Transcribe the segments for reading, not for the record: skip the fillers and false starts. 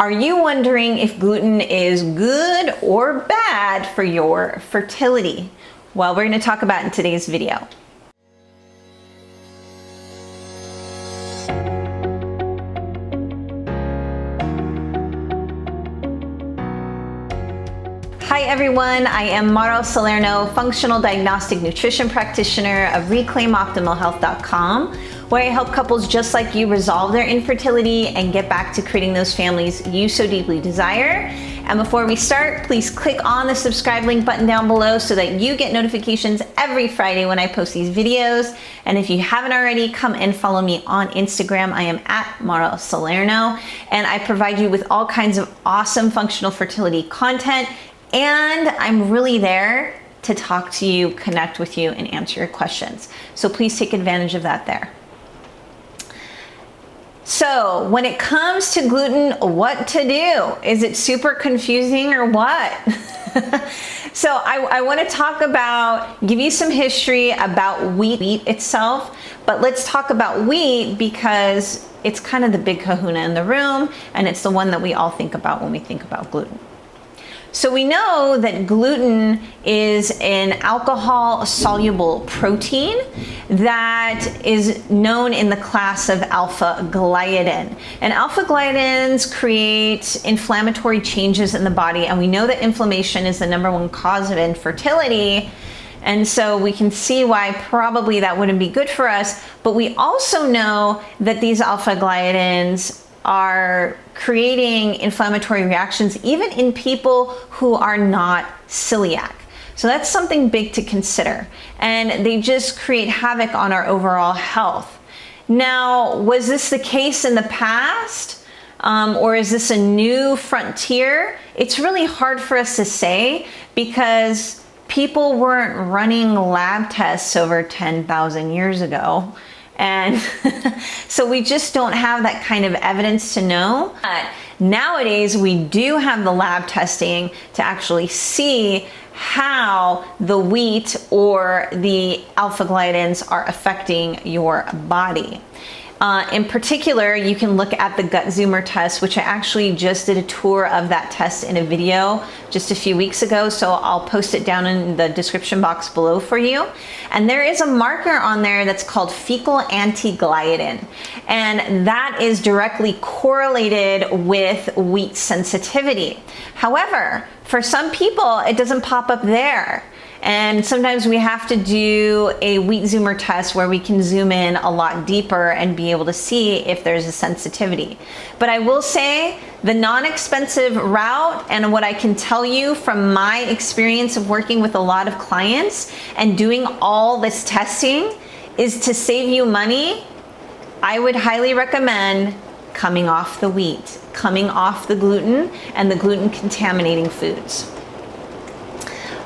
Are you wondering if gluten is good or bad for your fertility? Well, we're going to talk about it in today's video. Hi everyone, I am Mara Salerno, functional diagnostic nutrition practitioner of reclaimoptimalhealth.com, where I help couples just like you resolve their infertility and get back to creating those families you so deeply desire. And before we start, please click on the subscribe link button down below so that you get notifications every Friday when I post these videos. And if you haven't already, come and follow me on Instagram. I am at Mara Salerno, and I provide you with all kinds of awesome functional fertility content. And I'm really there to talk to you, connect with you, and answer your questions. So please take advantage of that there. So when it comes to gluten, what to do? Is it super confusing or what? So I want to give you some history about wheat itself, but let's talk about wheat because it's kind of the big kahuna in the room, and it's the one that we all think about when we think about gluten. So we know that gluten is an alcohol-soluble protein that is known in the class of alpha-gliadin. And alpha-gliadins create inflammatory changes in the body, and we know that inflammation is the #1 cause of infertility. And so we can see why probably that wouldn't be good for us. But we also know that these alpha-gliadins are creating inflammatory reactions even in people who are not celiac. So that's something big to consider. And they just create havoc on our overall health. Now, was this the case in the past? Or is this a new frontier? It's really hard for us to say because people weren't running lab tests over 10,000 years ago. And so we just don't have that kind of evidence to know. But nowadays, we do have the lab testing to actually see how the wheat or the alpha-gliadins are affecting your body. In particular, you can look at the gut zoomer test, which I actually just did a tour of that test in a video just a few weeks ago. So I'll post it down in the description box below for you. And there is a marker on there that's called fecal antigliadin. And that is directly correlated with wheat sensitivity. However, for some people, it doesn't pop up there. And sometimes we have to do a wheat zoomer test where we can zoom in a lot deeper and be able to see if there's a sensitivity. But I will say the non-expensive route, and what I can tell you from my experience of working with a lot of clients and doing all this testing, is to save you money. I would highly recommend coming off the wheat, coming off the gluten and the gluten contaminating foods.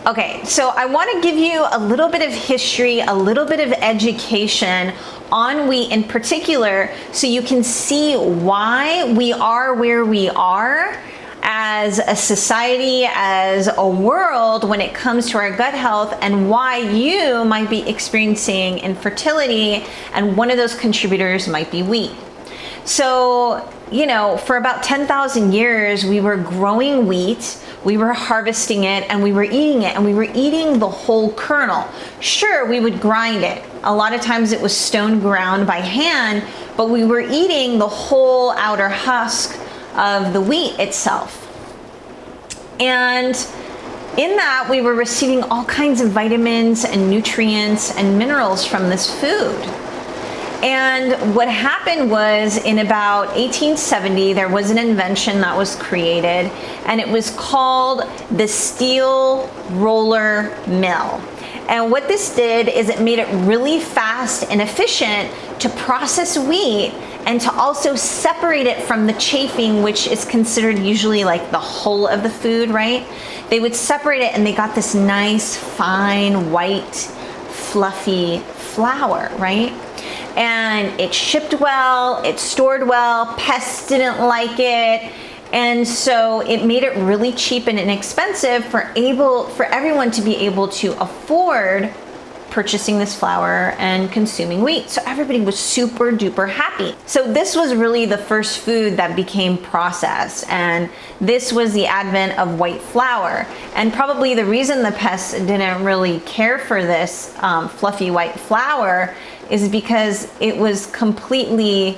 Okay, so I want to give you a little bit of history, a little bit of education on wheat in particular, so you can see why we are where we are as a society, as a world when it comes to our gut health, and why you might be experiencing infertility, and one of those contributors might be wheat. So, you know, for about 10,000 years, we were growing wheat, we were harvesting it, and we were eating it, and we were eating the whole kernel. Sure, we would grind it. A lot of times it was stone ground by hand, but we were eating the whole outer husk of the wheat itself. And in that, we were receiving all kinds of vitamins and nutrients and minerals from this food. And what happened was in about 1870, there was an invention that was created, and it was called the steel roller mill. And what this did is it made it really fast and efficient to process wheat and to also separate it from the chafing, which is considered usually like the hull of the food, right? They would separate it and they got this nice, fine, white, fluffy flour, right? And it shipped well, it stored well, pests didn't like it, and so it made it really cheap and inexpensive for everyone to be able to afford purchasing this flour and consuming wheat. So everybody was super duper happy. So this was really the first food that became processed, and this was the advent of white flour. And probably the reason the pests didn't really care for this fluffy white flour is because it was completely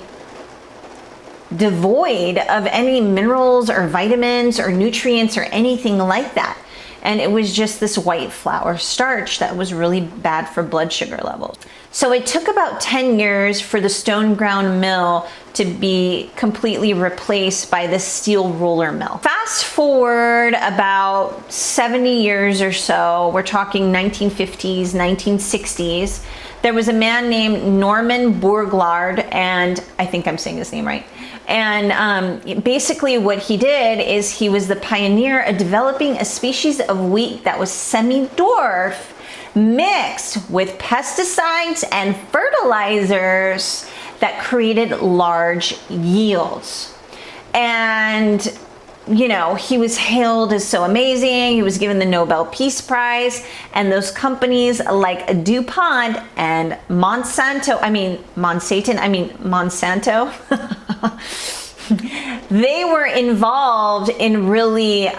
devoid of any minerals or vitamins or nutrients or anything like that. And it was just this white flour starch that was really bad for blood sugar levels. So it took about 10 years for the stone ground mill to be completely replaced by this steel roller mill. Fast forward about 70 years or so, we're talking 1950s, 1960s, there was a man named Norman Borlaug, and I think I'm saying his name right. And basically what he did is he was the pioneer of developing a species of wheat that was semi-dwarf mixed with pesticides and fertilizers that created large yields. And you know, he was hailed as so amazing. He was given the Nobel Peace Prize, and those companies like DuPont and Monsanto, they were involved in really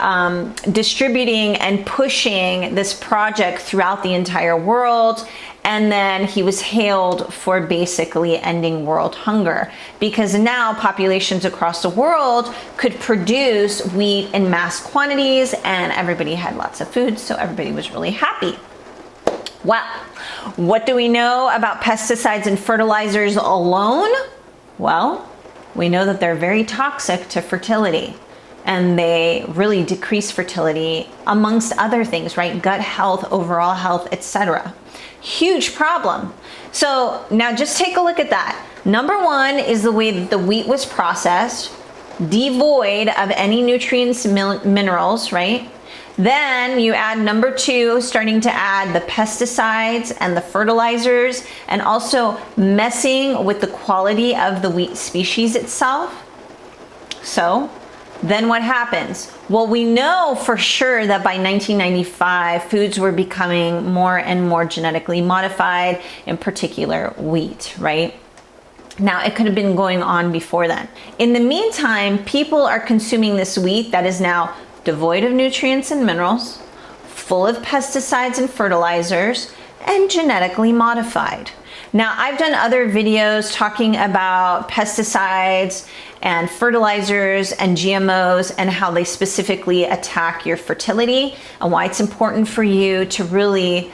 distributing and pushing this project throughout the entire world. And then he was hailed for basically ending world hunger, because now populations across the world could produce wheat in mass quantities and everybody had lots of food, so everybody was really happy. Well, what do we know about pesticides and fertilizers alone? Well, we know that they're very toxic to fertility, and they really decrease fertility amongst other things, right? Gut health, overall health, etc. Huge problem. So now just take a look at that. Number one is the way that the wheat was processed, devoid of any nutrients, minerals, right? Then you add number two, starting to add the pesticides and the fertilizers, and also messing with the quality of the wheat species itself. So then what happens? Well, we know for sure that by 1995, foods were becoming more and more genetically modified, in particular wheat, right? Now, it could have been going on before then. In the meantime, people are consuming this wheat that is now devoid of nutrients and minerals, full of pesticides and fertilizers, and genetically modified. Now, I've done other videos talking about pesticides and fertilizers and GMOs and how they specifically attack your fertility, and why it's important for you to really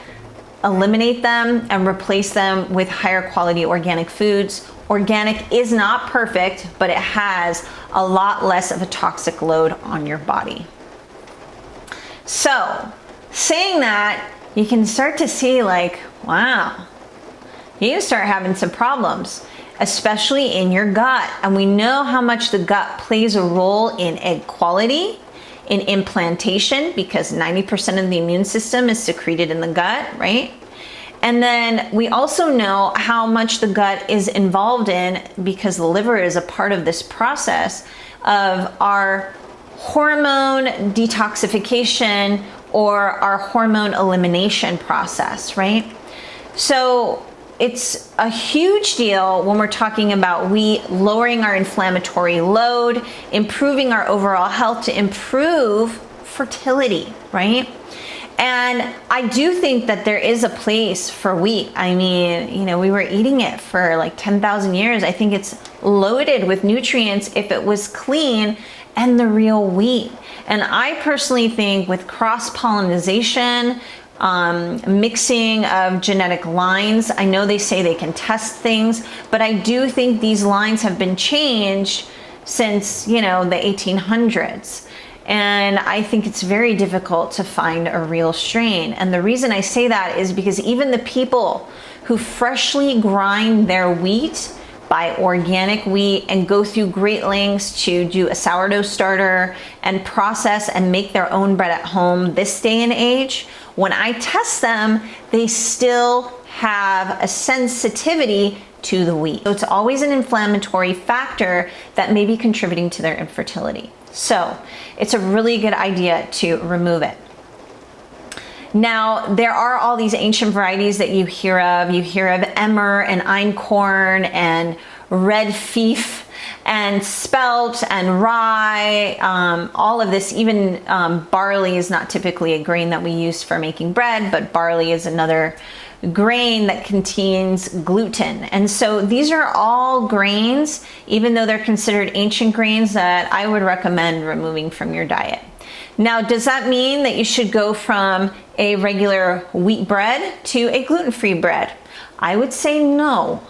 eliminate them and replace them with higher quality organic foods. Organic is not perfect, but it has a lot less of a toxic load on your body. So, saying that, you can start to see like, wow, you can start having some problems, especially in your gut. And we know how much the gut plays a role in egg quality, in implantation, because 90% of the immune system is secreted in the gut, right? And then we also know how much the gut is involved in, because the liver is a part of this process of our hormone detoxification or our hormone elimination process, right? So it's a huge deal when we're talking about wheat lowering our inflammatory load, improving our overall health to improve fertility, right? And I do think that there is a place for wheat. I mean, you know, we were eating it for like 10,000 years. I think it's loaded with nutrients if it was clean and the real wheat. And I personally think with cross-pollination, mixing of genetic lines, I know they say they can test things, but I do think these lines have been changed since, you know, the 1800s. And I think it's very difficult to find a real strain. And the reason I say that is because even the people who freshly grind their wheat, buy organic wheat, and go through great lengths to do a sourdough starter and process and make their own bread at home this day and age, when I test them, they still have a sensitivity to the wheat. So it's always an inflammatory factor that may be contributing to their infertility. So it's a really good idea to remove it. Now, there are all these ancient varieties that you hear of. You hear of emmer and einkorn and red fief and spelt and rye, all of this. Even barley is not typically a grain that we use for making bread, but barley is another grain that contains gluten. And so these are all grains, even though they're considered ancient grains, that I would recommend removing from your diet. Now, does that mean that you should go from a regular wheat bread to a gluten-free bread? I would say no.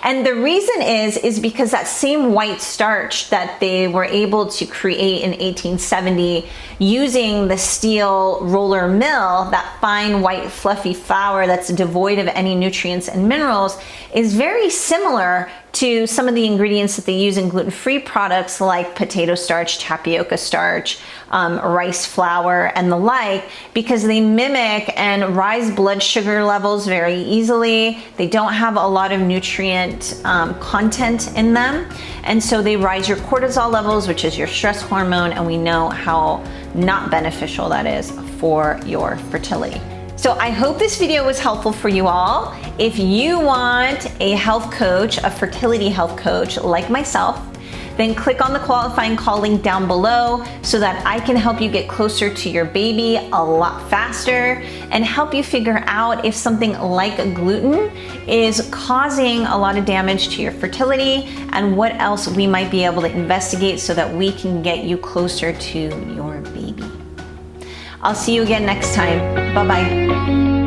And the reason is because that same white starch that they were able to create in 1870 using the steel roller mill, that fine white fluffy flour that's devoid of any nutrients and minerals, is very similar to some of the ingredients that they use in gluten-free products like potato starch, tapioca starch, rice flour, and the like, because they mimic and rise blood sugar levels very easily. They don't have a lot of nutrient content in them, and so they rise your cortisol levels, which is your stress hormone, and we know how not beneficial that is for your fertility. So I hope this video was helpful for you all. If you want a health coach, a fertility health coach like myself, then click on the qualifying call link down below so that I can help you get closer to your baby a lot faster and help you figure out if something like gluten is causing a lot of damage to your fertility and what else we might be able to investigate so that we can get you closer to your baby. I'll see you again next time. Bye-bye.